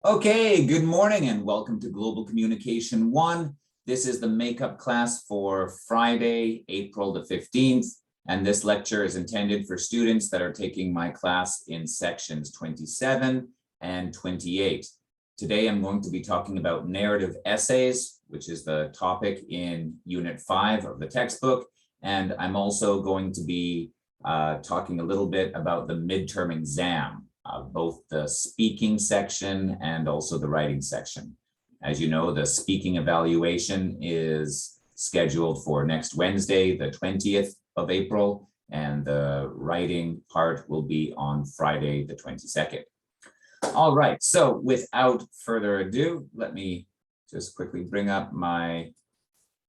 Okay, good morning and welcome to Global Communication 1. This is the makeup class for Friday, April the 15th, and this lecture is intended for students that are taking my class in sections 27 and 28. Today I'm going to be talking about narrative essays, which is the topic in Unit 5 of the textbook, and I'm also going to be talking a little bit about the midterm exam. Both the speaking section and also the writing section. As you know, the speaking evaluation is scheduled for next Wednesday, the 20th of April, and the writing part will be on Friday, the 22nd. All right, so without further ado, let me just quickly bring up my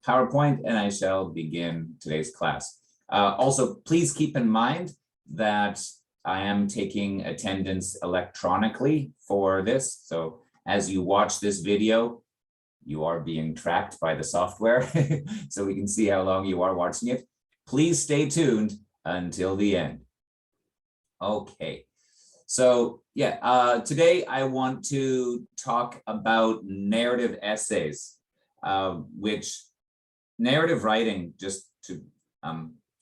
PowerPoint and I shall begin today's class. Also, please keep in mind that I am taking attendance electronically for this. So as you watch this video, you are being tracked by the software so we can see how long you are watching it. Please stay tuned until the end. Okay, so yeah, today I want to talk about narrative essays, which narrative writing, just to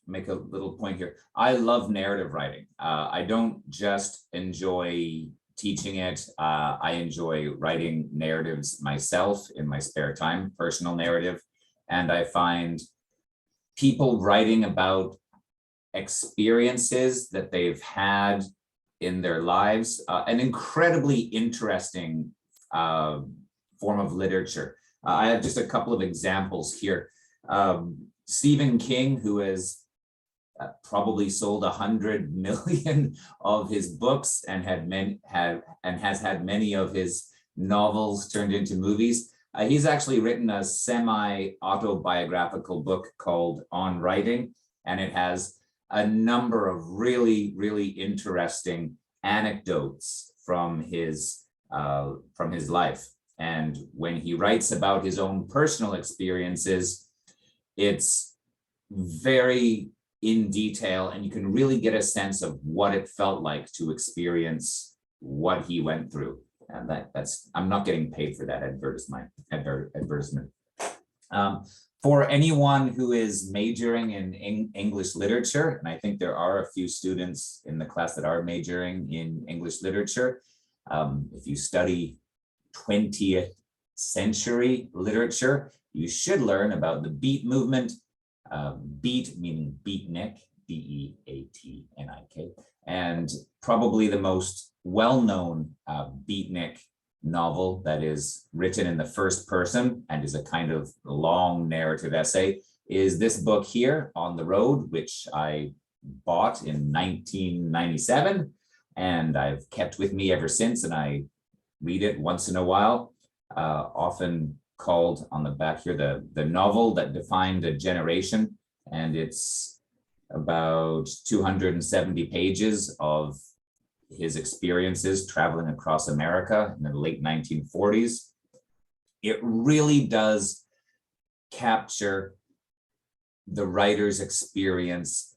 make a little point here. I love narrative writing. I don't just enjoy teaching it. I enjoy writing narratives myself in my spare time, personal narrative. And I find people writing about experiences that they've had in their lives, an incredibly interesting form of literature. I have just a couple of examples here. Stephen King, who has probably sold 100 million of his books and has had many of his novels turned into movies. He's actually written a semi-autobiographical book called On Writing, and it has a number of really, really interesting anecdotes from his life. And when he writes about his own personal experiences, it's very in detail, and you can really get a sense of what it felt like to experience what he went through. And that's I'm not getting paid for that advertisement. For anyone who is majoring in English literature, and I think there are a few students in the class that are majoring in English literature, if you study 20th century literature, you should learn about the beat movement. Beat meaning beatnik, B-E-A-T-N-I-K, and probably the most well-known beatnik novel that is written in the first person and is a kind of long narrative essay is this book here, On the Road, which I bought in 1997, and I've kept with me ever since, and I read it once in a while, often called on the back here, the novel that defined a generation. And it's about 270 pages of his experiences traveling across America in the late 1940s. It really does capture the writer's experience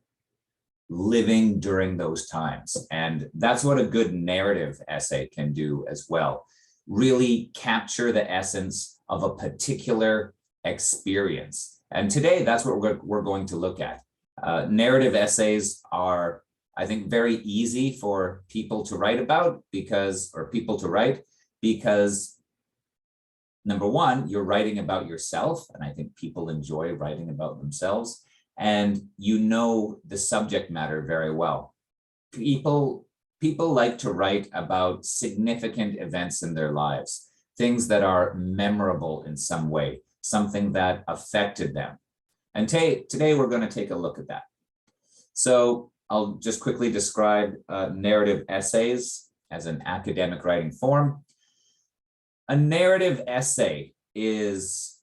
living during those times. And that's what a good narrative essay can do as well. Really capture the essence of a particular experience. And today, that's what we're going to look at. Narrative essays are, I think, very easy for people to write about because number one, you're writing about yourself, and I think people enjoy writing about themselves, and you know the subject matter very well. People like to write about significant events in their lives, things that are memorable in some way, something that affected them. And today we're going to take a look at that. So I'll just quickly describe narrative essays as an academic writing form. A narrative essay is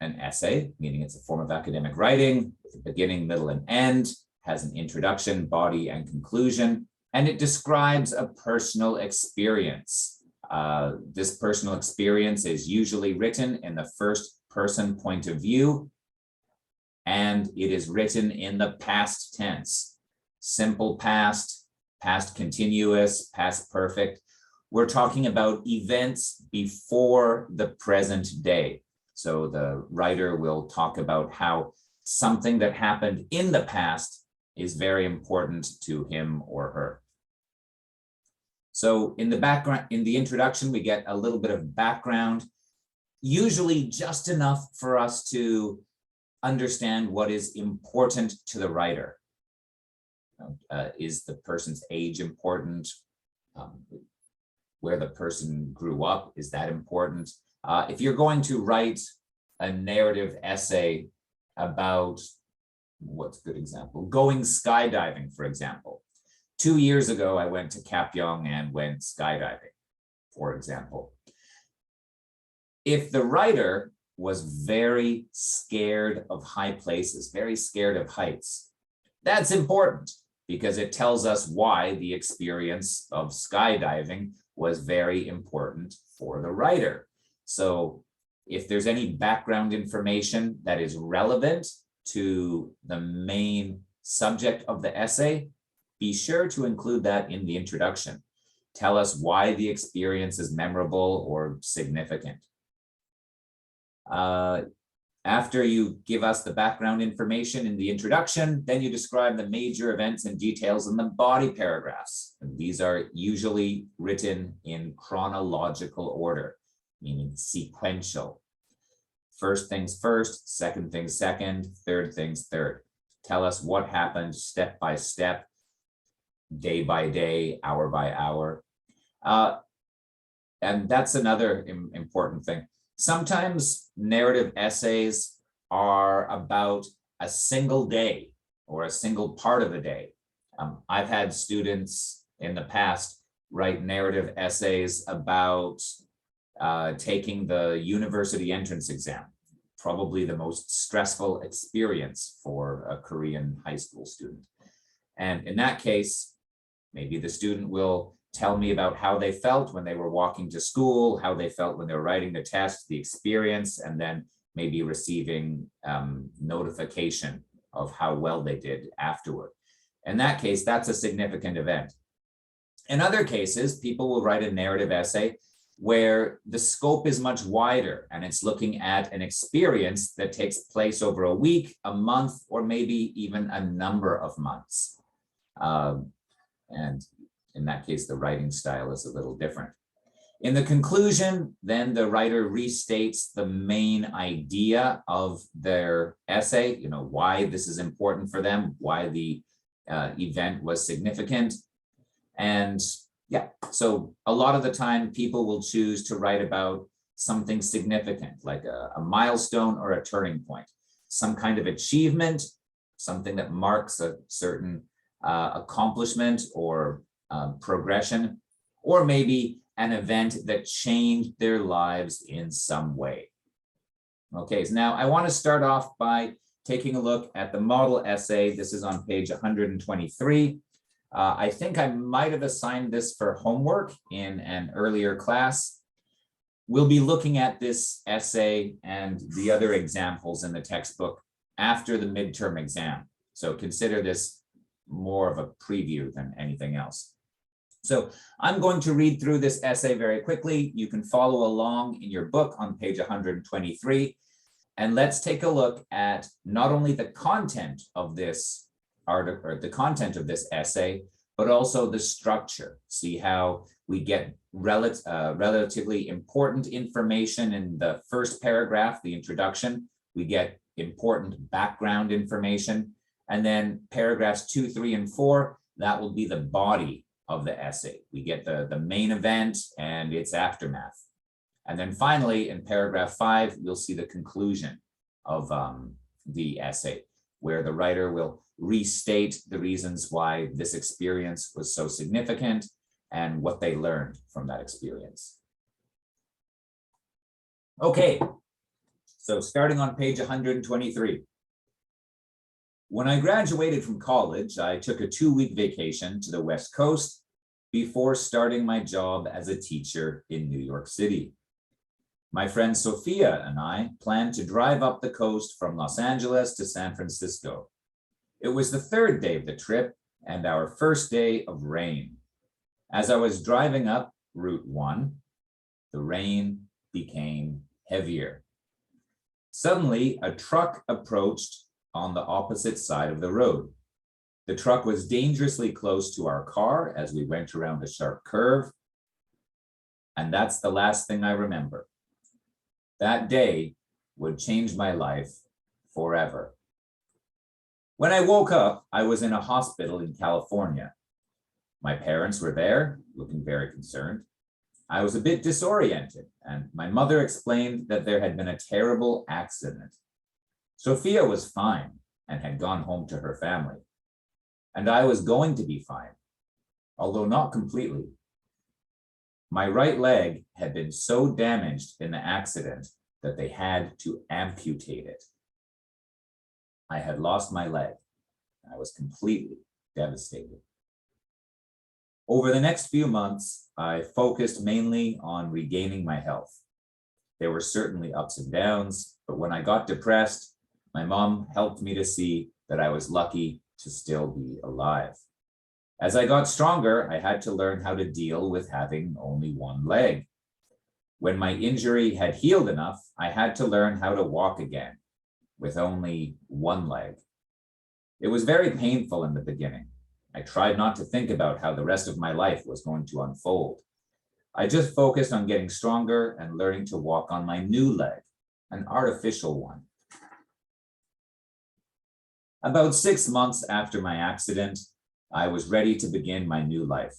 an essay, meaning it's a form of academic writing with a beginning, middle, and end, has an introduction, body, and conclusion, and it describes a personal experience. This personal experience is usually written in the first person point of view, and it is written in the past tense, simple past, past continuous, past perfect. we're talking about events before the present day. So the writer will talk about how something that happened in the past is very important to him or her. So in the background, in the introduction, we get a little bit of background, usually just enough for us to understand what is important to the writer. Is the person's age important? Where the person grew up, is that important? If you're going to write a narrative essay about, what's a good example? Going skydiving, for example. 2 years ago, I went to Kapyong and went skydiving, for example. If the writer was very scared of high places, very scared of heights, that's important because it tells us why the experience of skydiving was very important for the writer. So if there's any background information that is relevant to the main subject of the essay, be sure to include that in the introduction. Tell us why the experience is memorable or significant. After you give us the background information in the introduction, then you describe the major events and details in the body paragraphs. And these are usually written in chronological order, meaning sequential. First things first, second things second, third things third. Tell us what happened step by step, day by day, hour by hour. And that's another important thing. Sometimes narrative essays are about a single day or a single part of a day. I've had students in the past write narrative essays about taking the university entrance exam, probably the most stressful experience for a Korean high school student. And in that case, maybe the student will tell me about how they felt when they were walking to school, how they felt when they were writing the test, the experience, and then maybe receiving notification of how well they did afterward. In that case, that's a significant event. In other cases, people will write a narrative essay where the scope is much wider and it's looking at an experience that takes place over a week, a month, or maybe even a number of months. And in that case, the writing style is a little different. In the conclusion, then the writer restates the main idea of their essay, why this is important for them, why the event was significant. And yeah, so a lot of the time people will choose to write about something significant, like a milestone or a turning point, some kind of achievement, something that marks a certain accomplishment or progression, or maybe an event that changed their lives in some way. Okay, so now I want to start off by taking a look at the model essay. This is on page 123. I think I might have assigned this for homework in an earlier class. We'll be looking at this essay and the other examples in the textbook after the midterm exam. So consider this more of a preview than anything else. So I'm going to read through this essay very quickly. You can follow along in your book on page 123. And let's take a look at not only the content of this article, or the content of this essay, but also the structure. See how we get relatively important information in the first paragraph, the introduction. We get important background information. And then paragraphs 2, 3, and 4, that will be the body of the essay. We get the main event and its aftermath. And then finally, in paragraph 5, we'll see the conclusion of the essay, where the writer will restate the reasons why this experience was so significant and what they learned from that experience. Okay, so starting on page 123. When I graduated from college, I took a 2-week vacation to the West Coast before starting my job as a teacher in New York City. My friend Sophia and I planned to drive up the coast from Los Angeles to San Francisco. It was the 3rd day of the trip and our first day of rain. As I was driving up, Route 1, the rain became heavier. Suddenly, a truck approached on the opposite side of the road. The truck was dangerously close to our car as we went around a sharp curve. And that's the last thing I remember. That day would change my life forever. When I woke up, I was in a hospital in California. My parents were there, looking very concerned. I was a bit disoriented, and my mother explained that there had been a terrible accident. Sophia was fine and had gone home to her family. And I was going to be fine, although not completely. My right leg had been so damaged in the accident that they had to amputate it. I had lost my leg. I was completely devastated. Over the next few months, I focused mainly on regaining my health. There were certainly ups and downs, but when I got depressed, my mom helped me to see that I was lucky to still be alive. As I got stronger, I had to learn how to deal with having only one leg. When my injury had healed enough, I had to learn how to walk again with only one leg. It was very painful in the beginning. I tried not to think about how the rest of my life was going to unfold. I just focused on getting stronger and learning to walk on my new leg, an artificial one. About 6 months after my accident, I was ready to begin my new life.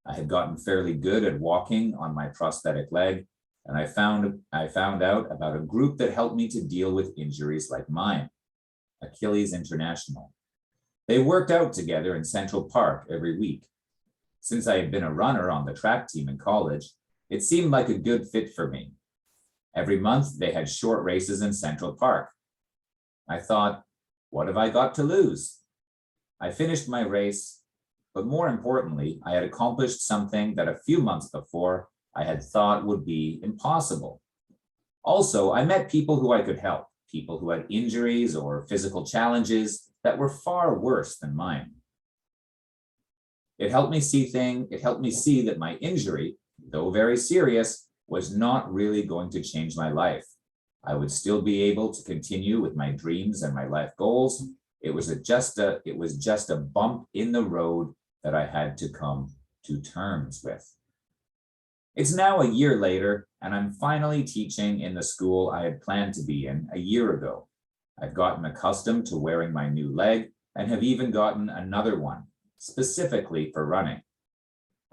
I had gotten fairly good at walking on my prosthetic leg, and I found out about a group that helped me to deal with injuries like mine, Achilles International. They worked out together in Central Park every week. Since I had been a runner on the track team in college, it seemed like a good fit for me. Every month, they had short races in Central Park. I thought, what have I got to lose? I finished my race, but more importantly, I had accomplished something that a few months before I had thought would be impossible. Also, I met people who I could help, people who had injuries or physical challenges that were far worse than mine. It helped me see that my injury, though very serious, was not really going to change my life. I would still be able to continue with my dreams and my life goals. It was just a bump in the road that I had to come to terms with. It's now a year later, and I'm finally teaching in the school I had planned to be in a year ago. I've gotten accustomed to wearing my new leg and have even gotten another one, specifically for running.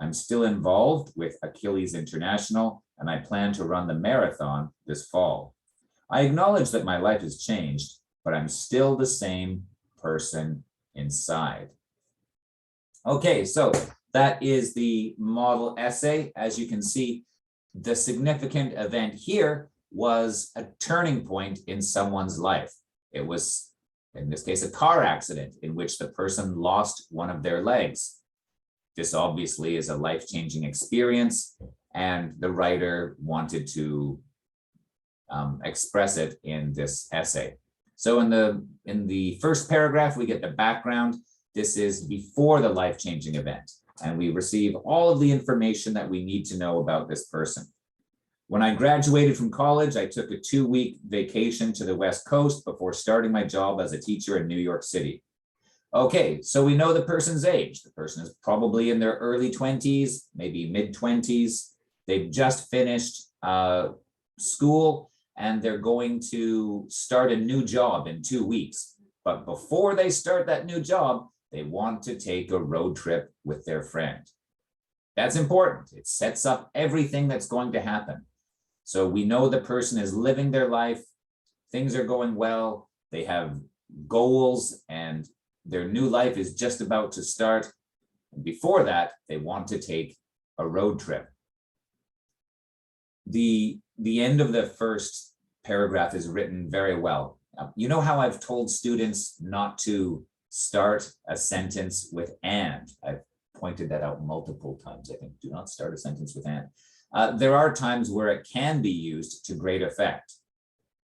I'm still involved with Achilles International, and I plan to run the marathon this fall. I acknowledge that my life has changed, but I'm still the same person inside. Okay, so that is the model essay. As you can see, the significant event here was a turning point in someone's life. It was, in this case, a car accident in which the person lost one of their legs. This obviously is a life-changing experience, and the writer wanted to express it in this essay. So in the first paragraph, we get the background. This is before the life-changing event, and we receive all of the information that we need to know about this person. When I graduated from college, I took a 2-week vacation to the West Coast before starting my job as a teacher in New York City. Okay, so we know the person's age. The person is probably in their early 20s, maybe mid-20s. They've just finished school, and they're going to start a new job in 2 weeks. But before they start that new job, they want to take a road trip with their friend. That's important. It sets up everything that's going to happen. So we know the person is living their life, things are going well, they have goals, and their new life is just about to start. And before that, they want to take a road trip. The end of the first paragraph is written very well. You know how I've told students not to start a sentence with and? I've pointed that out multiple times, I think. Do not start a sentence with and. There are times where it can be used to great effect.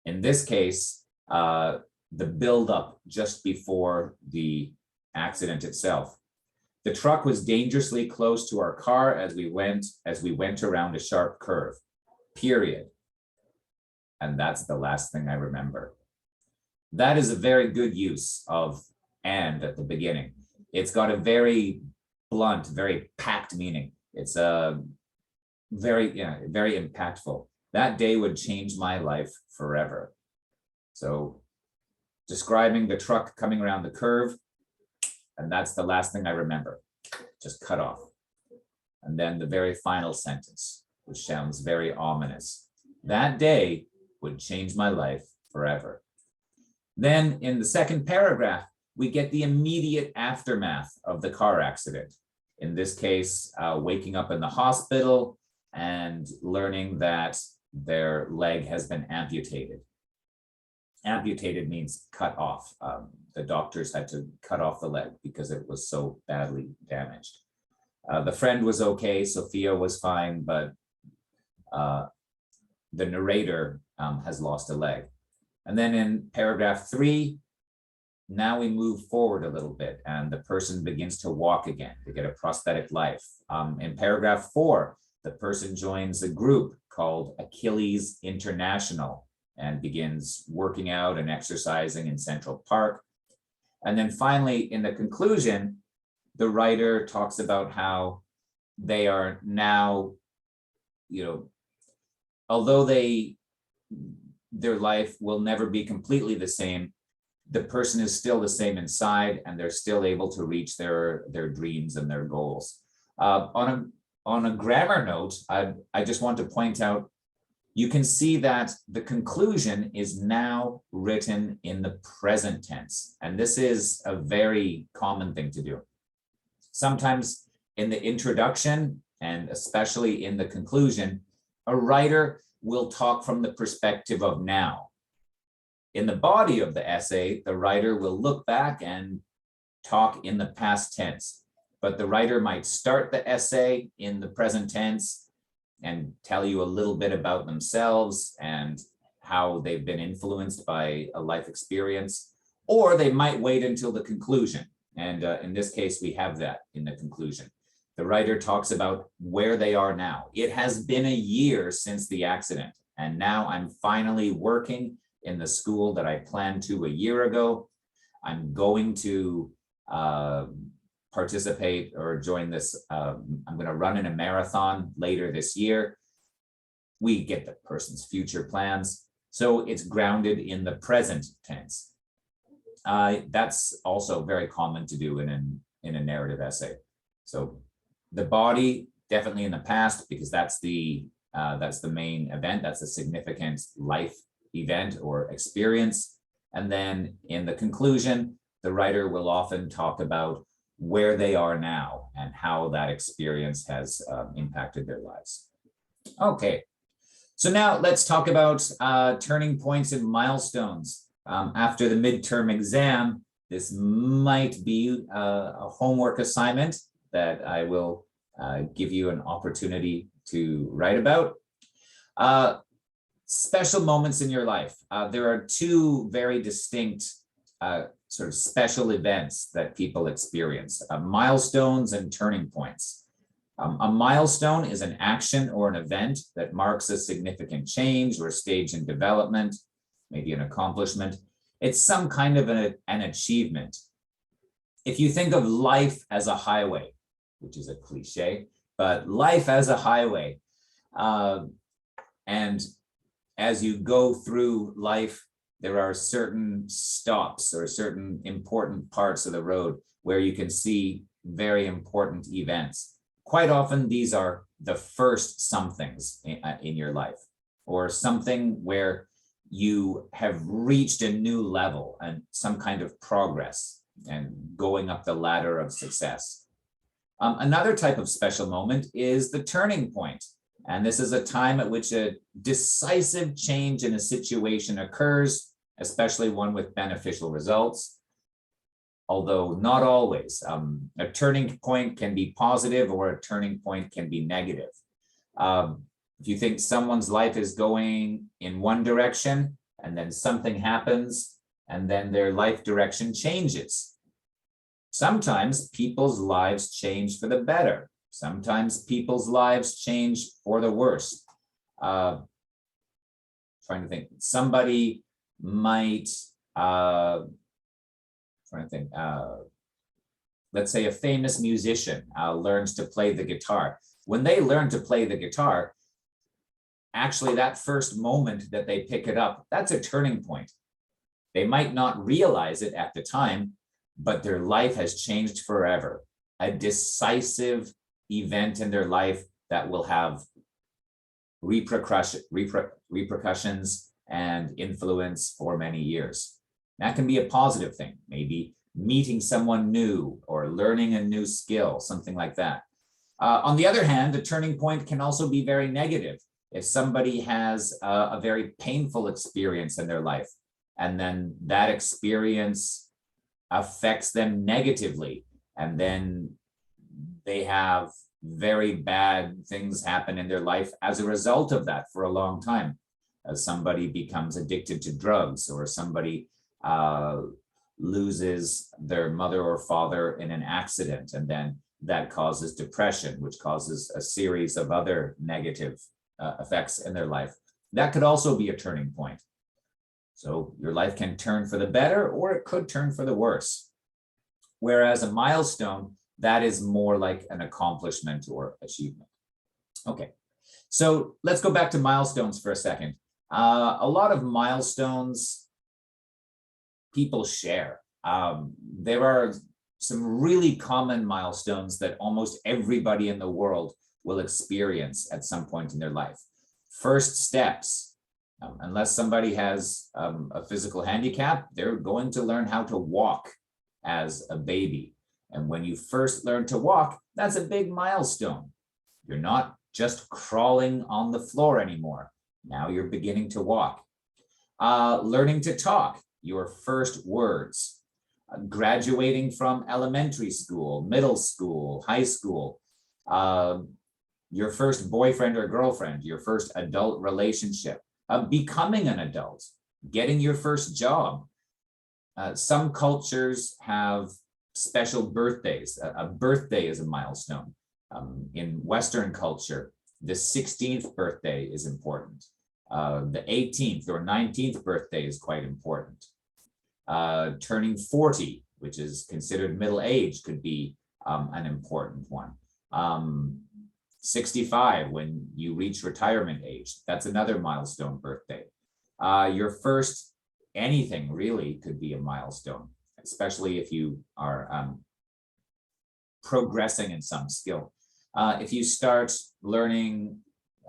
In this case, the buildup just before the accident itself. The truck was dangerously close to our car as we went around a sharp curve, period. And that's the last thing I remember. That is a very good use of "and" at the beginning. It's got a very blunt, very packed meaning. It's very impactful. That day would change my life forever. So describing the truck coming around the curve, and that's the last thing I remember, just cut off. And then the very final sentence, which sounds very ominous. That day would change my life forever. Then in the second paragraph, we get the immediate aftermath of the car accident. In this case, waking up in the hospital and learning that their leg has been amputated. Amputated means cut off. The doctors had to cut off the leg because it was so badly damaged. The friend was okay, Sophia was fine, but the narrator has lost a leg. And then in paragraph 3, now we move forward a little bit and the person begins to walk again, to get a prosthetic life. In paragraph 4, the person joins a group called Achilles International and begins working out and exercising in Central Park. And then finally, in the conclusion, the writer talks about how they are now, although their life will never be completely the same, the person is still the same inside and they're still able to reach their dreams and their goals. On a grammar note, I just want to point out, you can see that the conclusion is now written in the present tense. And this is a very common thing to do. Sometimes in the introduction, and especially in the conclusion, a writer will talk from the perspective of now. In the body of the essay, the writer will look back and talk in the past tense, but the writer might start the essay in the present tense and tell you a little bit about themselves and how they've been influenced by a life experience, or they might wait until the conclusion. And in this case, we have that in the conclusion. The writer talks about where they are now. It has been a year since the accident, and now I'm finally working in the school that I planned to a year ago. I'm going to participate or join this. I'm going to run in a marathon later this year. We get the person's future plans. So it's grounded in the present tense. That's also very common to do in a narrative essay. So the body definitely in the past, because that's the main event. That's a significant life event or experience. And then in the conclusion, the writer will often talk about where they are now and how that experience has impacted their lives. Okay, so now let's talk about turning points and milestones. After the midterm exam, this might be a homework assignment that I will give you an opportunity to write about. Special moments in your life. There are two very distinct sort of special events that people experience, milestones and turning points. A milestone is an action or an event that marks a significant change or stage in development, maybe an accomplishment. It's some kind of an achievement. If you think of life as a highway, which is a cliche, but life as a highway, and as you go through life, there are certain stops or certain important parts of the road where you can see very important events. Quite often, these are the first somethings in your life, or something where you have reached a new level and some kind of progress and going up the ladder of success. Another type of special moment is the turning point. And this is a time at which a decisive change in a situation occurs, especially one with beneficial results, although not always. A turning point can be positive or a turning point can be negative. If you think someone's life is going in one direction and then something happens and then their life direction changes, Sometimes people's lives change for the better. Sometimes people's lives change for the worse. Trying to think, somebody might, trying to think, let's say a famous musician learns to play the guitar. When they learn to play the guitar, actually that first moment that they pick it up, that's a turning point. They might not realize it at the time, but their life has changed forever. A decisive event in their life that will have repercussions and influence for many years. That can be a positive thing, maybe meeting someone new or learning a new skill, something like that. On the other hand, the turning point can also be very negative. If somebody has a very painful experience in their life, and then that experience affects them negatively, and then they have very bad things happen in their life as a result of that for a long time. As somebody becomes addicted to drugs, or somebody loses their mother or father in an accident, and then that causes depression, which causes a series of other negative effects in their life. That could also be a turning point. So your life can turn for the better, or it could turn for the worse. Whereas a milestone, that is more like an accomplishment or achievement. Okay, so let's go back to milestones for a second. A lot of milestones people share. There are some really common milestones that almost everybody in the world will experience at some point in their life. First steps, unless somebody has a physical handicap, they're going to learn how to walk as a baby. And when you first learn to walk, that's a big milestone. You're not just crawling on the floor anymore. Now you're beginning to walk. Learning to talk, your first words. Graduating from elementary school, middle school, high school. Your first boyfriend or girlfriend, your first adult relationship. Becoming an adult, getting your first job. Some cultures have special birthdays. A birthday is a milestone. In Western culture, the 16th birthday is important. The 18th or 19th birthday is quite important. Turning 40, which is considered middle age, could be an important one. 65, when you reach retirement age, that's another milestone birthday. Your first anything really could be a milestone, especially if you are progressing in some skill. If you start learning,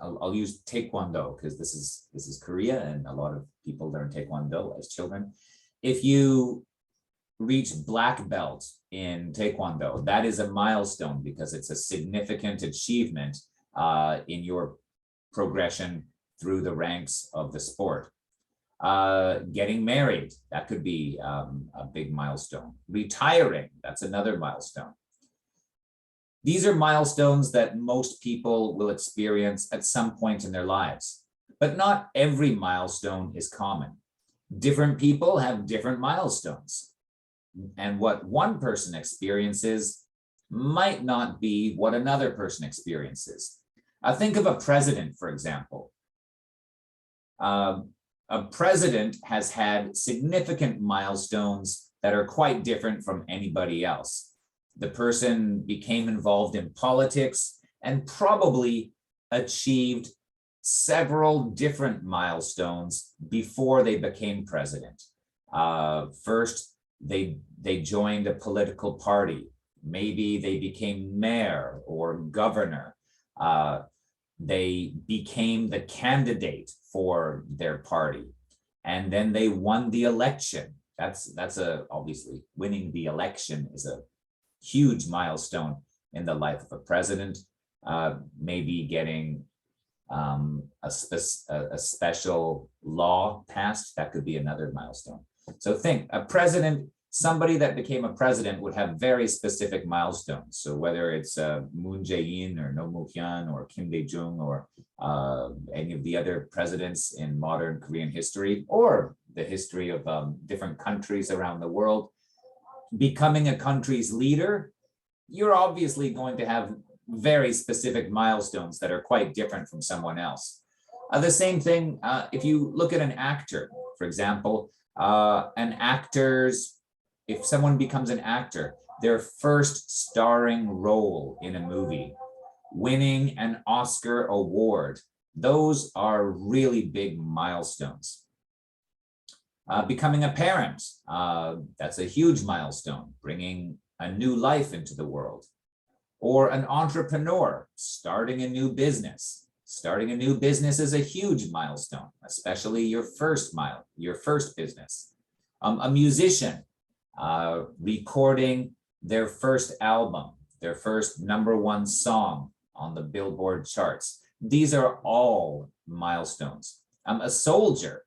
I'll use Taekwondo because this is Korea and a lot of people learn Taekwondo as children. If you reach black belt in Taekwondo, that is a milestone because it's a significant achievement in your progression through the ranks of the sport. Getting married, that could be a big milestone. Retiring, that's another milestone. These are milestones that most people will experience at some point in their lives, but not every milestone is common. Different people have different milestones, and what one person experiences might not be what another person experiences. Think of a president, for example. A president has had significant milestones that are quite different from anybody else. The person became involved in politics and probably achieved several different milestones before they became president. First, they joined a political party. Maybe they became mayor or governor. They became the candidate for their party, and then they won the election. That's obviously winning the election is a huge milestone in the life of a president. Maybe getting a special law passed, that could be another milestone. So think, a president, somebody that became a president would have very specific milestones. So whether it's Moon Jae-in or Roh Moo-hyun or Kim Dae-jung or any of the other presidents in modern Korean history or the history of different countries around the world, becoming a country's leader, you're obviously going to have very specific milestones that are quite different from someone else. The same thing, if you look at an actor, for example, if someone becomes an actor, their first starring role in a movie, winning an Oscar award, those are really big milestones. Becoming a parent, that's a huge milestone, bringing a new life into the world. Or an entrepreneur, starting a new business. Starting a new business is a huge milestone, especially your first business. A musician, recording their first album, their first #1 song on the Billboard charts. These are all milestones. A soldier,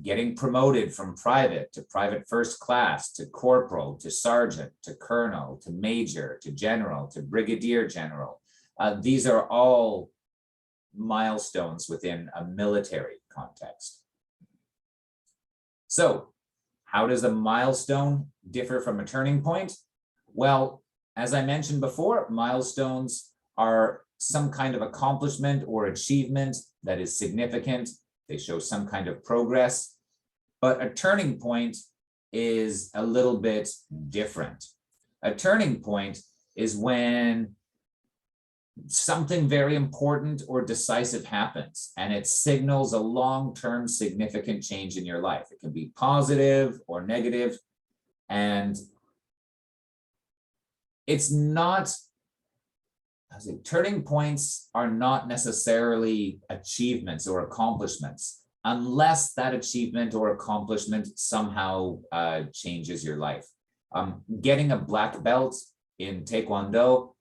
getting promoted from private to private first class, to corporal, to sergeant, to colonel, to major, to general, to brigadier general. These are all milestones within a military context. So, how does a milestone differ from a turning point? Well, as I mentioned before, milestones are some kind of accomplishment or achievement that is significant. They show some kind of progress, but a turning point is a little bit different. A turning point is when something very important or decisive happens, and it signals a long-term significant change in your life. It can be positive or negative, and it's not, turning points are not necessarily achievements or accomplishments unless that achievement or accomplishment somehow changes your life. Getting a black belt in Taekwondo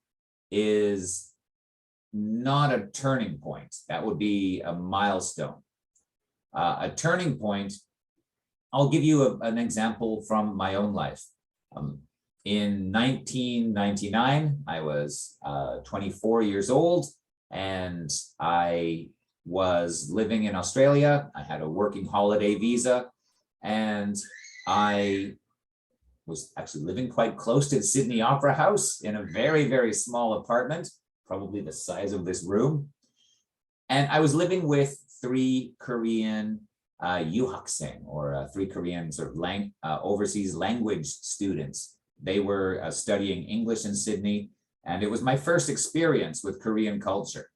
is not a turning point. That would be a milestone. A turning point, I'll give you an example from my own life. In 1999, I was 24 years old, and I was living in Australia. I had a working holiday visa, and I was actually living quite close to the Sydney Opera House in a very, very small apartment, probably the size of this room. And I was living with 3 Korean 유학생, or 3 Korean sort of overseas language students. They were studying English in Sydney, and it was my first experience with Korean culture.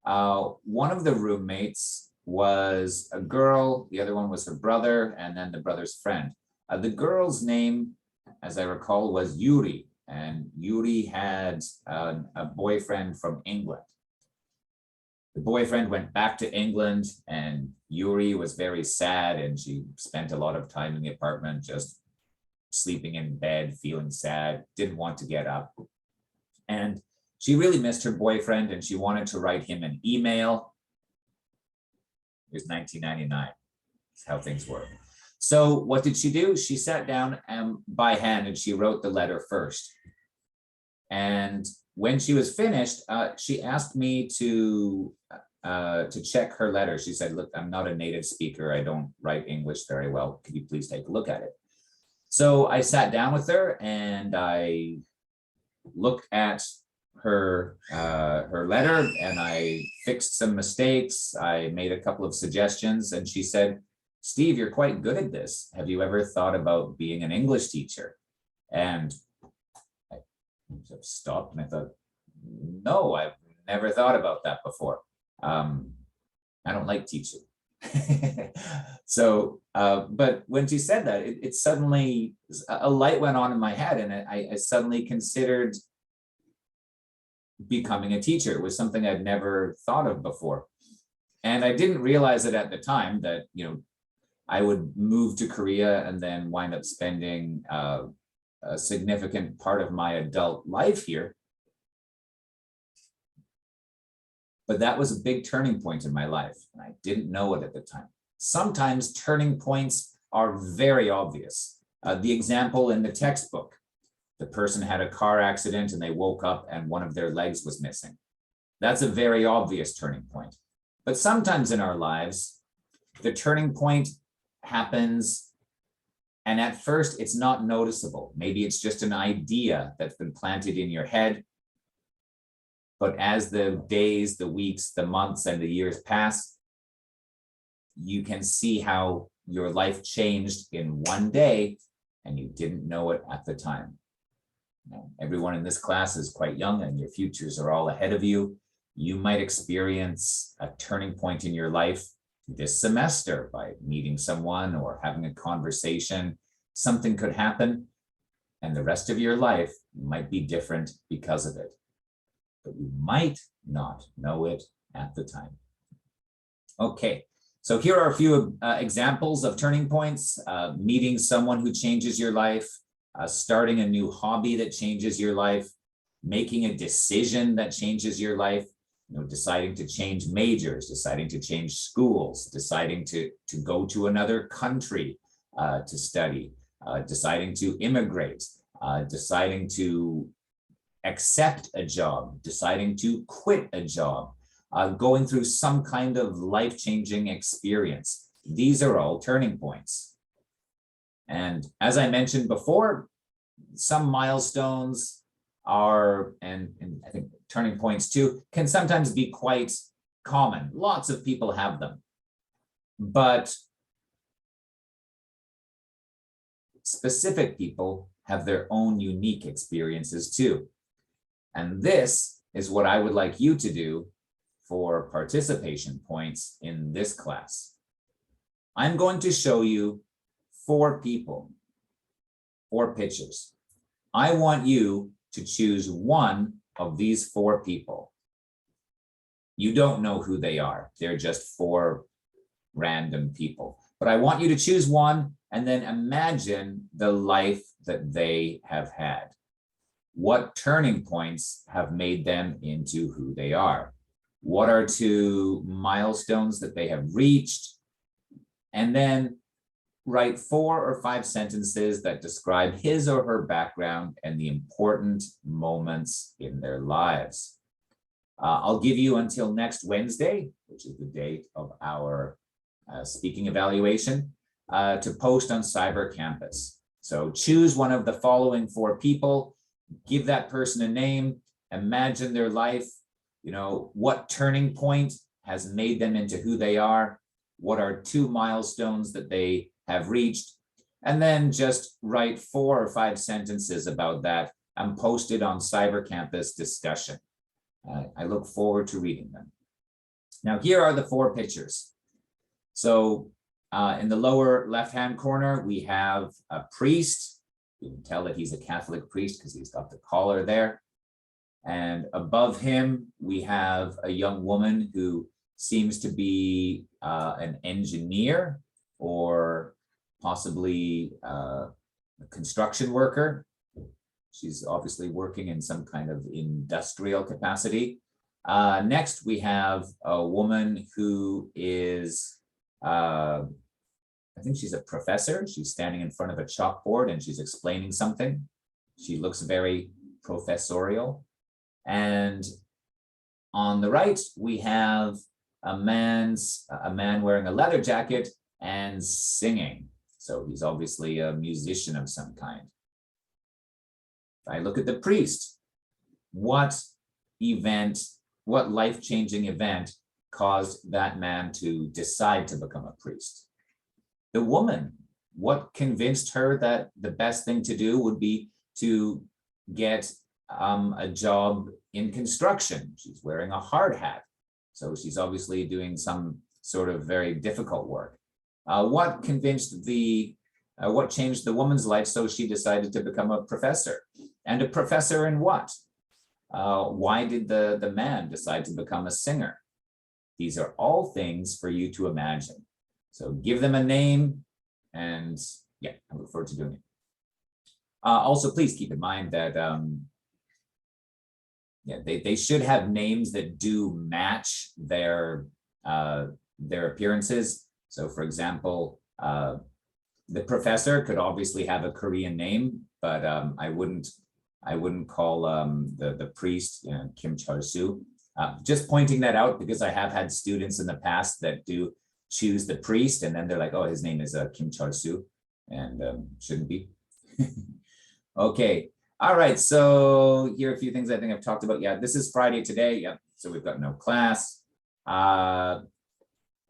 One of the roommates was a girl, the other one was her brother, and then the brother's friend. The girl's name, as I recall, was Yuri, and Yuri had a boyfriend from England. The boyfriend went back to England, and Yuri was very sad, and she spent a lot of time in the apartment just sleeping in bed, feeling sad, didn't want to get up. And she really missed her boyfriend, and she wanted to write him an email. It was 1999. That's how things work. So what did she do? She sat down by hand, and she wrote the letter first. And when she was finished, she asked me to check her letter. She said, "Look, I'm not a native speaker. I don't write English very well. Could you please take a look at it?" So I sat down with her, and I looked at her letter, and I fixed some mistakes. I made a couple of suggestions, and she said, "Steve, you're quite good at this. Have you ever thought about being an English teacher?" And I stopped, and I thought, no, I've never thought about that before. I don't like teaching. So, but when she said that, it suddenly, a light went on in my head, and I suddenly considered becoming a teacher. It was something I'd never thought of before. And I didn't realize it at the time that, I would move to Korea and then wind up spending a significant part of my adult life here. But that was a big turning point in my life, and I didn't know it at the time. Sometimes turning points are very obvious. The example in the textbook, the person had a car accident and they woke up and one of their legs was missing. That's a very obvious turning point. But sometimes in our lives, the turning point happens And at first, it's not noticeable. Maybe it's just an idea that's been planted in your head. But as the days, the weeks, the months, and the years pass, you can see how your life changed in one day and you didn't know it at the time. Now, everyone in this class is quite young and your futures are all ahead of you. You might experience a turning point in your life this semester by meeting someone or having a conversation. Something could happen and the rest of your life might be different because of it. But you might not know it at the time. Okay, so here are a few examples of turning points. Meeting someone who changes your life, starting a new hobby that changes your life, making a decision that changes your life, deciding to change majors, deciding to change schools, deciding to go to another country to study, deciding to immigrate, deciding to accept a job, deciding to quit a job, going through some kind of life-changing experience. These are all turning points. And as I mentioned before, some milestones are, and I think turning points too, can sometimes be quite common. Lots of people have them. But specific people have their own unique experiences too. And this is what I would like you to do for participation points in this class. I'm going to show you 4 people, 4 pictures. I want you to choose one of these 4 people. You don't know who they are. They're just 4 random people. But I want you to choose one and then imagine the life that they have had. What turning points have made them into who they are? What are 2 milestones that they have reached? And then write 4 or 5 sentences that describe his or her background and the important moments in their lives. I'll give you until next Wednesday, which is the date of our speaking evaluation, to post on Cyber Campus. So choose one of the following 4 people, give that person a name, imagine their life, what turning point has made them into who they are, what are 2 milestones that they have reached, and then just write 4 or 5 sentences about that and post it on Cyber Campus discussion. I look forward to reading them. Now, here are the 4 pictures. So in the lower left-hand corner, we have a priest. You can tell that he's a Catholic priest because he's got the collar there. And above him, we have a young woman who seems to be an engineer or possibly a construction worker. She's obviously working in some kind of industrial capacity. Next, we have a woman who is, I think she's a professor. She's standing in front of a chalkboard and she's explaining something. She looks very professorial. And on the right, we have a man wearing a leather jacket and singing. So he's obviously a musician of some kind. If I look at the priest, what life-changing event caused that man to decide to become a priest? The woman, what convinced her that the best thing to do would be to get a job in construction? She's wearing a hard hat, so she's obviously doing some sort of very difficult work. What changed the woman's life so she decided to become a professor? And a professor in what? Why did the man decide to become a singer? These are all things for you to imagine. So give them a name, and yeah, I look forward to doing it. Also, please keep in mind that they should have names that do match their appearances. So, for example, the professor could obviously have a Korean name, but I wouldn't call the priest Kim Chol-soo. Just pointing that out because I have had students in the past that do choose the priest and then they're like, oh, his name is Kim Chol-soo. and shouldn't be. Okay, all right, so here are a few things I think I've talked about. Yeah, this is Friday today. Yeah, so we've got no class.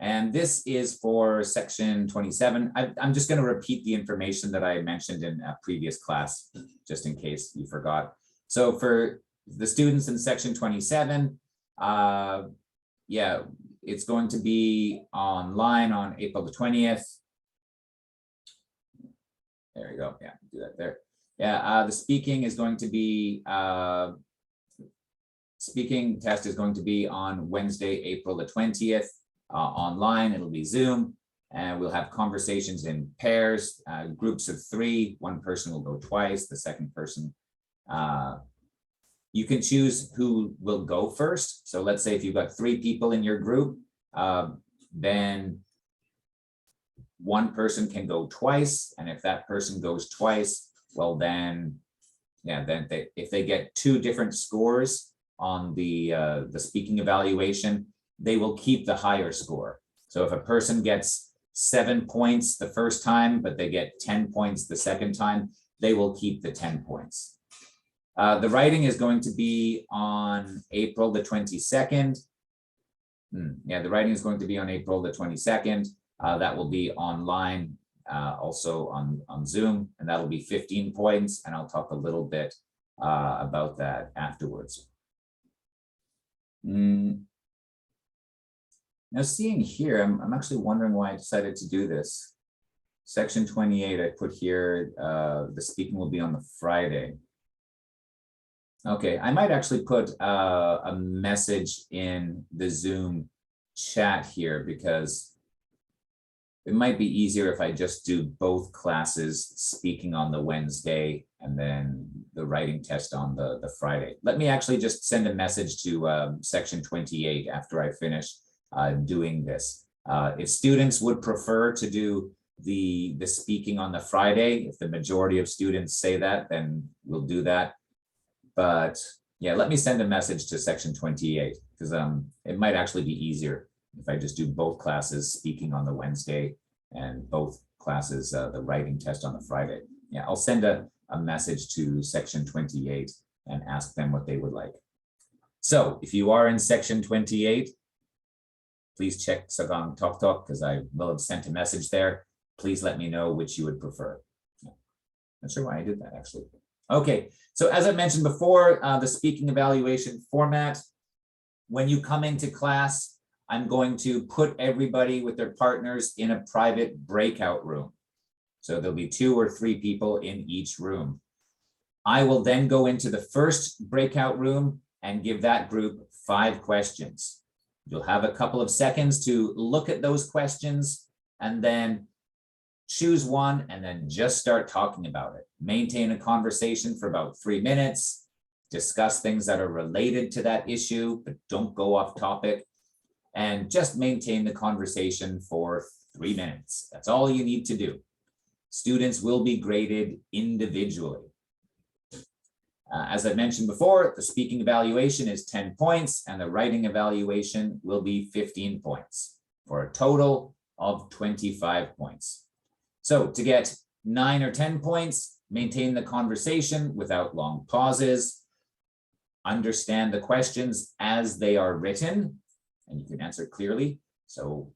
And this is for section 27. I'm just going to repeat the information that I mentioned in a previous class, just in case you forgot. So for the students in section 27, yeah, it's going to be online on April the 20th. There you go. Yeah, do that there. Yeah, the speaking is going to be, speaking test is going to be on Wednesday, April the 20th, online. It'll be Zoom, and we'll have conversations in pairs, groups of 3. One person will go twice, the second person, you can choose who will go first. So let's say if you've got 3 people in your group, then one person can go twice. And if that person goes twice, well then, yeah, then if they get 2 different scores on the speaking evaluation, they will keep the higher score. So if a person gets 7 points the first time, but they get 10 points the second time, they will keep the 10 points. The writing is going to be on April the 22nd. Yeah, the writing is going to be on April the 22nd. That will be online, also on Zoom, and that'll be 15 points. And I'll talk a little bit about that afterwards. Now seeing here, I'm actually wondering why I decided to do this. Section 28, I put here, the speaking will be on the Friday. Okay, I might actually put a message in the Zoom chat here, because it might be easier if I just do both classes, speaking on the Wednesday and then the writing test on the Friday. Let me actually just send a message to section 28 after I finish doing this. If students would prefer to do the speaking on the Friday, if the majority of students say that, then we'll do that. But yeah, let me send a message to section 28, because it might actually be easier if I just do both classes, speaking on the Wednesday and both classes, the writing test on the Friday. Yeah, I'll send a message to section 28 and ask them what they would like. So if you are in section 28, please check Sagang Tok Tok, because I will have sent a message there. Please let me know which you would prefer. Not sure why I did that, actually. Okay, so as I mentioned before, the speaking evaluation format, when you come into class, I'm going to put everybody with their partners in a private breakout room. So there'll be 2 or 3 people in each room. I will then go into the first breakout room and give that group 5 questions. You'll have a couple of seconds to look at those questions and then choose one and then just start talking about it. Maintain a conversation for about 3 minutes, discuss things that are related to that issue, but don't go off topic, and just maintain the conversation for 3 minutes. That's all you need to do. Students will be graded individually. As I mentioned before, the speaking evaluation is 10 points and the writing evaluation will be 15 points for a total of 25 points. So to get 9 or 10 points, maintain the conversation without long pauses, understand the questions as they are written, and you can answer clearly. So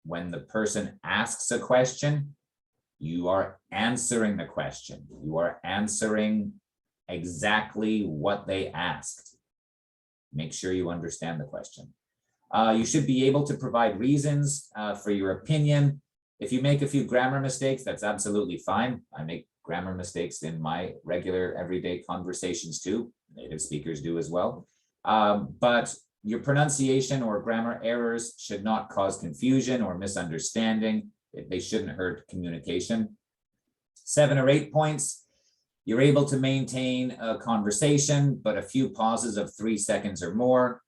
when the person asks a question, you are answering the question. You are answering exactly what they asked. Make sure you understand the question. You should be able to provide reasons for your opinion. If you make a few grammar mistakes, that's absolutely fine. I make grammar mistakes in my regular everyday conversations too. Native speakers do as well. But your pronunciation or grammar errors should not cause confusion or misunderstanding. They shouldn't hurt communication. 7 or 8 points. You're able to maintain a conversation, but a few pauses of 3 seconds or more.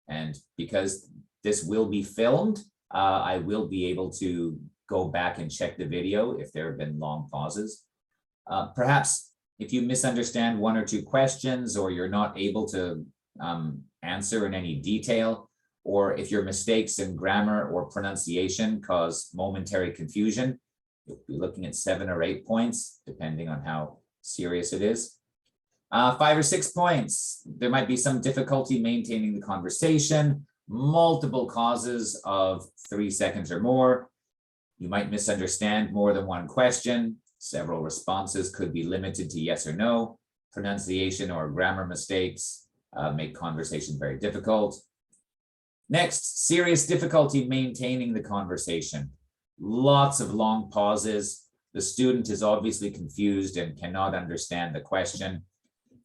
And because this will be filmed, I will be able to go back and check the video if there have been long pauses. Perhaps if you misunderstand 1 or 2 questions, or you're not able to answer in any detail, or if your mistakes in grammar or pronunciation cause momentary confusion, You'll be looking at 7 or 8 points, depending on how serious it is. 5 or 6 points. There might be some difficulty maintaining the conversation, multiple causes of 3 seconds or more. You might misunderstand more than one question. Several responses could be limited to yes or no. Pronunciation or grammar mistakes make conversation very difficult. Next, serious difficulty maintaining the conversation. Lots of long pauses. The student is obviously confused and cannot understand the question.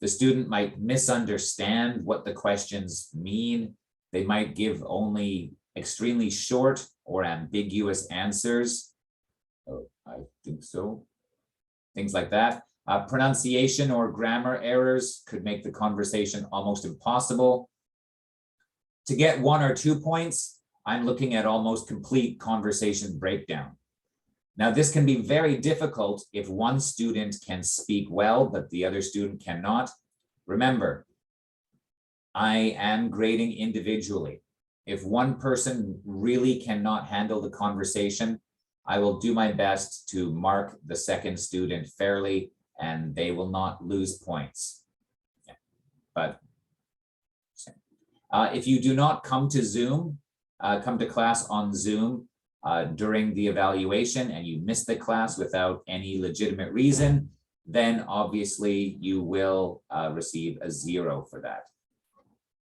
The student might misunderstand what the questions mean. They might give only extremely short or ambiguous answers. Oh, I think so. Things like that. Pronunciation or grammar errors could make the conversation almost impossible. To get 1 or 2 points, I'm looking at almost complete conversation breakdown. Now, this can be very difficult if one student can speak well, but the other student cannot. Remember, I am grading individually. If one person really cannot handle the conversation, I will do my best to mark the second student fairly, and they will not lose points. But if you do not come to Zoom, come to class on Zoom during the evaluation and you miss the class without any legitimate reason, then obviously you will receive a 0 for that.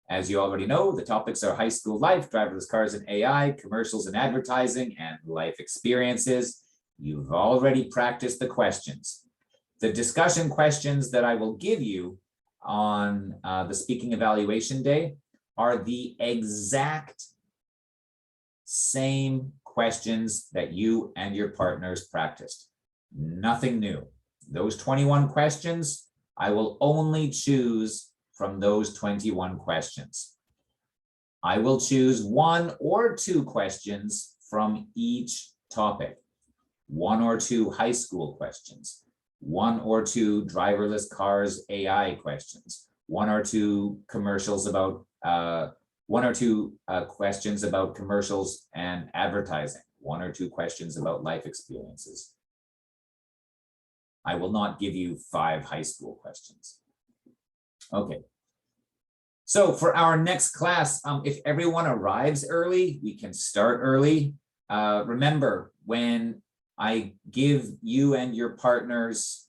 As you already know, the topics are high school life, driverless cars and AI, commercials and advertising, and life experiences. You've already practiced the questions. The discussion questions that I will give you on the speaking evaluation day are the exact same questions that you and your partners practiced. Nothing new. Those 21 questions, I will only choose from those 21 questions. I will choose 1 or 2 questions from each topic. 1 or 2 high school questions, 1 or 2 driverless cars AI questions, 1 or 2 commercials about 1 or 2 questions about commercials and advertising, 1 or 2 questions about life experiences. I will not give you 5 high school questions. Okay. So for our next class, if everyone arrives early, we can start early. Remember, when I give you and your partners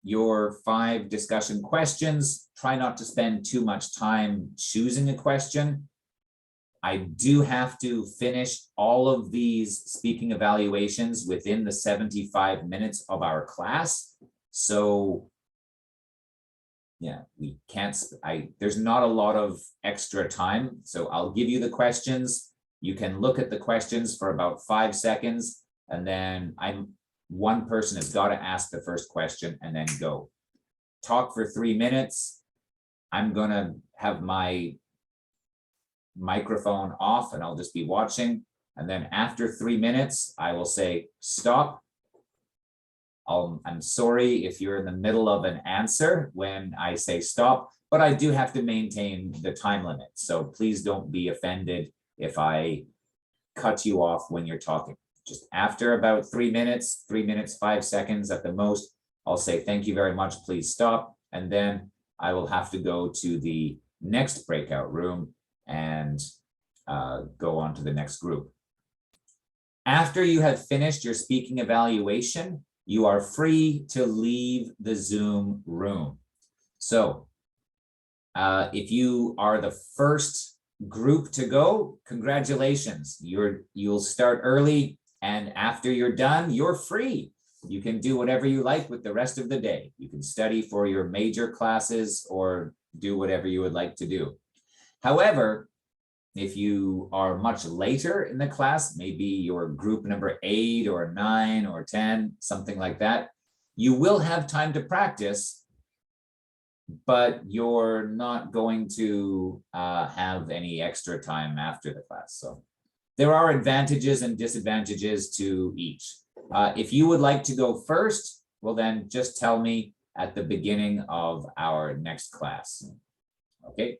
your 5 discussion questions, try not to spend too much time choosing a question. I do have to finish all of these speaking evaluations within the 75 minutes of our class. So yeah, we can't, there's not a lot of extra time. So I'll give you the questions. You can look at the questions for about 5 seconds, and then one person has got to ask the first question and then go. Talk for 3 minutes. I'm gonna have my microphone off and I'll just be watching. And then after 3 minutes, I will say, stop. I'm sorry if you're in the middle of an answer when I say stop, but I do have to maintain the time limit. So please don't be offended if I cut you off when you're talking. Just after about 3 minutes, 5 seconds at the most, I'll say, thank you very much, please stop. And then I will have to go to the next breakout room and go on to the next group. After you have finished your speaking evaluation, you are free to leave the Zoom room. So if you are the first group to go, congratulations. You'll start early, and after you're done, you're free. You can do whatever you like with the rest of the day. You can study for your major classes or do whatever you would like to do. However, if you are much later in the class, maybe you're group number 8 or 9 or 10, something like that, you will have time to practice, but you're not going to have any extra time after the class. So there are advantages and disadvantages to each. If you would like to go first, well then just tell me at the beginning of our next class. Okay.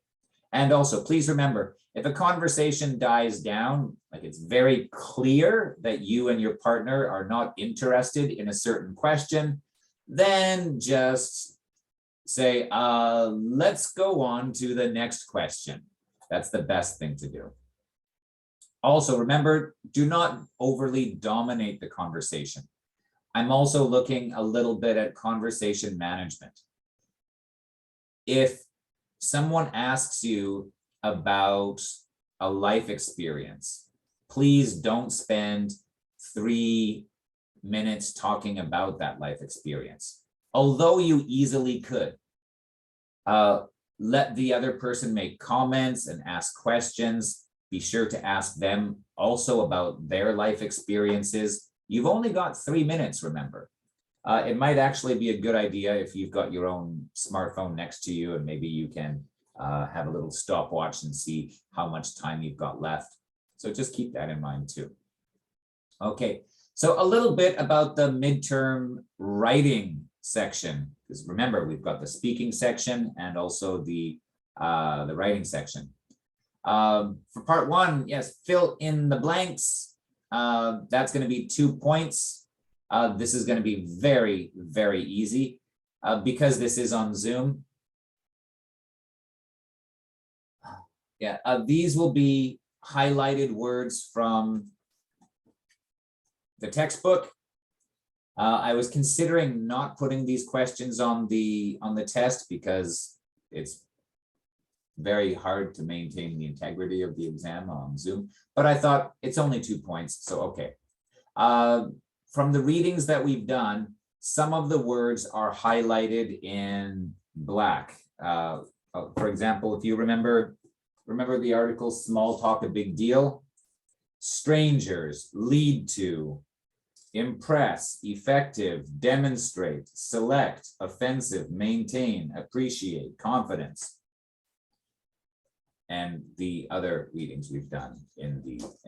And also, please remember, if a conversation dies down, like it's very clear that you and your partner are not interested in a certain question, then just say, let's go on to the next question. That's the best thing to do. Also, remember, do not overly dominate the conversation. I'm also looking a little bit at conversation management. If someone asks you about a life experience, please don't spend 3 minutes talking about that life experience. Although you easily could. Let the other person make comments and ask questions. Be sure to ask them also about their life experiences. You've only got 3 minutes, remember. It might actually be a good idea if you've got your own smartphone next to you, and maybe you can have a little stopwatch and see how much time you've got left. So just keep that in mind too. Okay, so a little bit about the midterm writing section, because remember, we've got the speaking section and also the writing section. For part 1, yes, fill in the blanks. That's going to be 2 points. This is going to be very, very easy because this is on Zoom. Yeah, these will be highlighted words from the textbook. I was considering not putting these questions on the test because it's very hard to maintain the integrity of the exam on Zoom, but I thought it's only 2 points, so okay. From the readings that we've done, some of the words are highlighted in black. For example, if you remember the article, small talk, a big deal, strangers, lead to, impress, effective, demonstrate, select, offensive, maintain, appreciate, confidence. And the other readings we've done in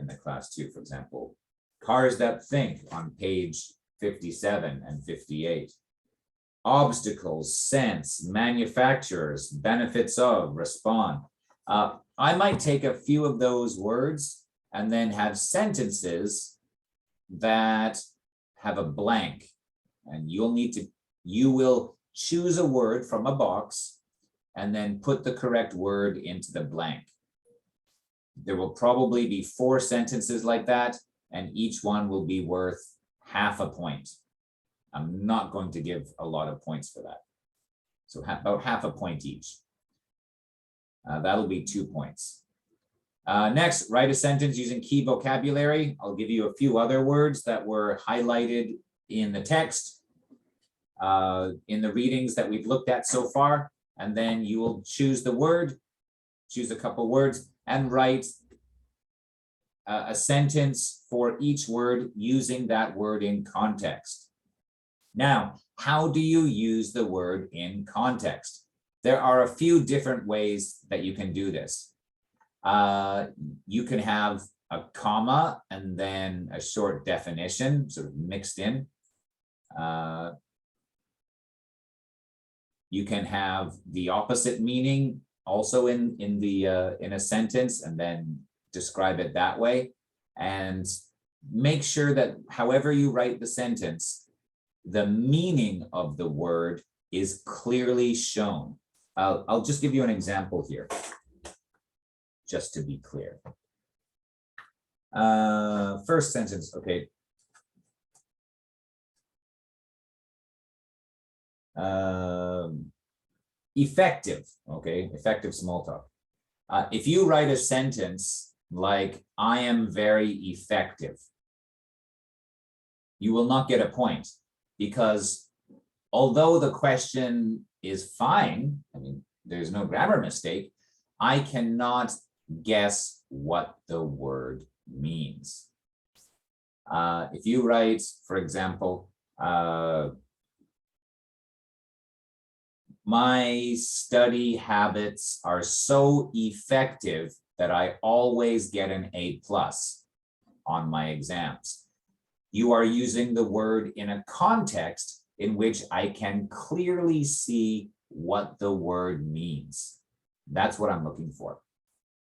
the class too, for example, cars that think on page 57 and 58. Obstacles, sense, manufacturers, benefits of, respond. I might take a few of those words and then have sentences that have a blank, and you will choose a word from a box and then put the correct word into the blank. There will probably be 4 sentences like that, and each one will be worth half a point. I'm not going to give a lot of points for that. So about half a point each. That'll be 2 points. Next, write a sentence using key vocabulary. I'll give you a few other words that were highlighted in the text, in the readings that we've looked at so far, and then you will choose the word, choose a couple words, and write a sentence for each word using that word in context. Now, how do you use the word in context? There are a few different ways that you can do this. You can have a comma and then a short definition sort of mixed in. You can have the opposite meaning also in a sentence and then describe it that way. And make sure that however you write the sentence, the meaning of the word is clearly shown. I'll just give you an example here, just to be clear. First sentence, okay. Effective, okay, effective small talk. If you write a sentence like, I am very effective, you will not get a point, because although the question is fine, I mean, there's no grammar mistake, I cannot guess what the word means. If you write, for example, my study habits are so effective that I always get an A+ on my exams. You are using the word in a context in which I can clearly see what the word means. That's what I'm looking for.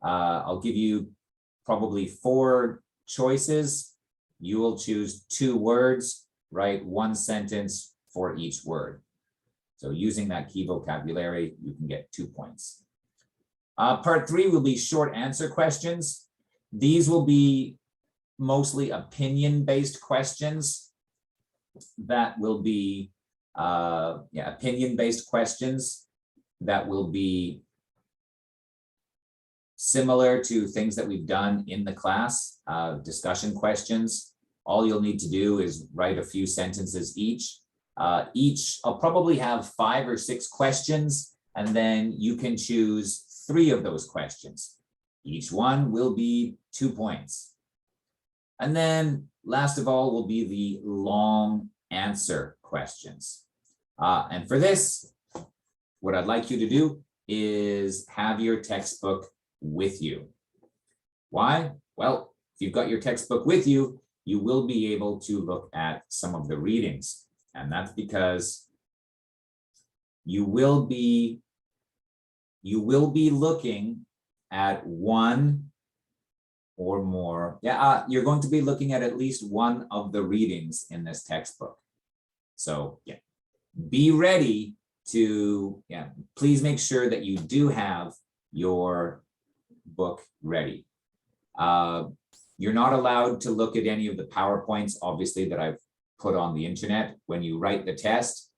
I'll give you probably 4 choices. You will choose 2 words, write 1 sentence for each word. So using that key vocabulary, you can get 2 points. Part 3 will be short answer questions. These will be mostly opinion-based questions. That will be opinion-based questions that will be similar to things that we've done in the class, discussion questions. All you'll need to do is write a few sentences each. I'll probably have 5 or 6 questions, and then you can choose 3 of those questions. Each one will be 2 points. And then last of all will be the long answer questions. And for this, what I'd like you to do is have your textbook with you. Why? Well, if you've got your textbook with you, you will be able to look at some of the readings. And that's because you will be looking at 1 or more. You're going to be looking at least 1 of the readings in this textbook. So be ready to, please make sure that you do have your book ready. You're not allowed to look at any of the PowerPoints, obviously, that I've put on the internet when you write the test,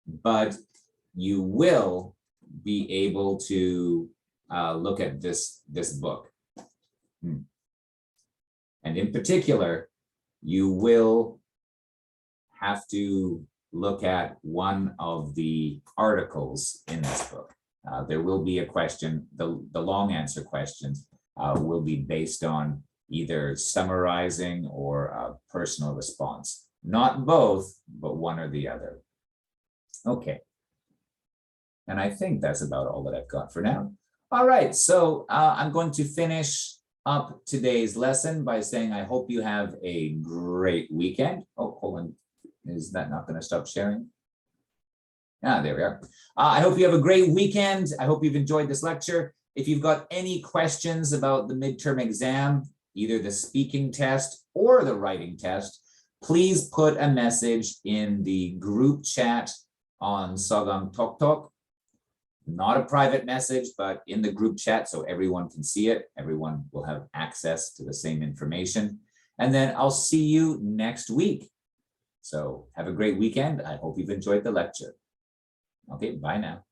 but you will be able to look at this book. And in particular, you will have to look at one of the articles in this book. There will be a question, the long answer questions will be based on either summarizing or a personal response. Not both, but one or the other. Okay. And I think that's about all that I've got for now. All right, so I'm going to finish up today's lesson by saying I hope you have a great weekend. Oh, hold on. Is that not going to stop sharing? There we are. I hope you have a great weekend. I hope you've enjoyed this lecture. If you've got any questions about the midterm exam, either the speaking test or the writing test, please put a message in the group chat on Sagang Tok Tok. Not a private message, but in the group chat so everyone can see it. Everyone will have access to the same information. And then I'll see you next week. So have a great weekend. I hope you've enjoyed the lecture. Okay, bye now.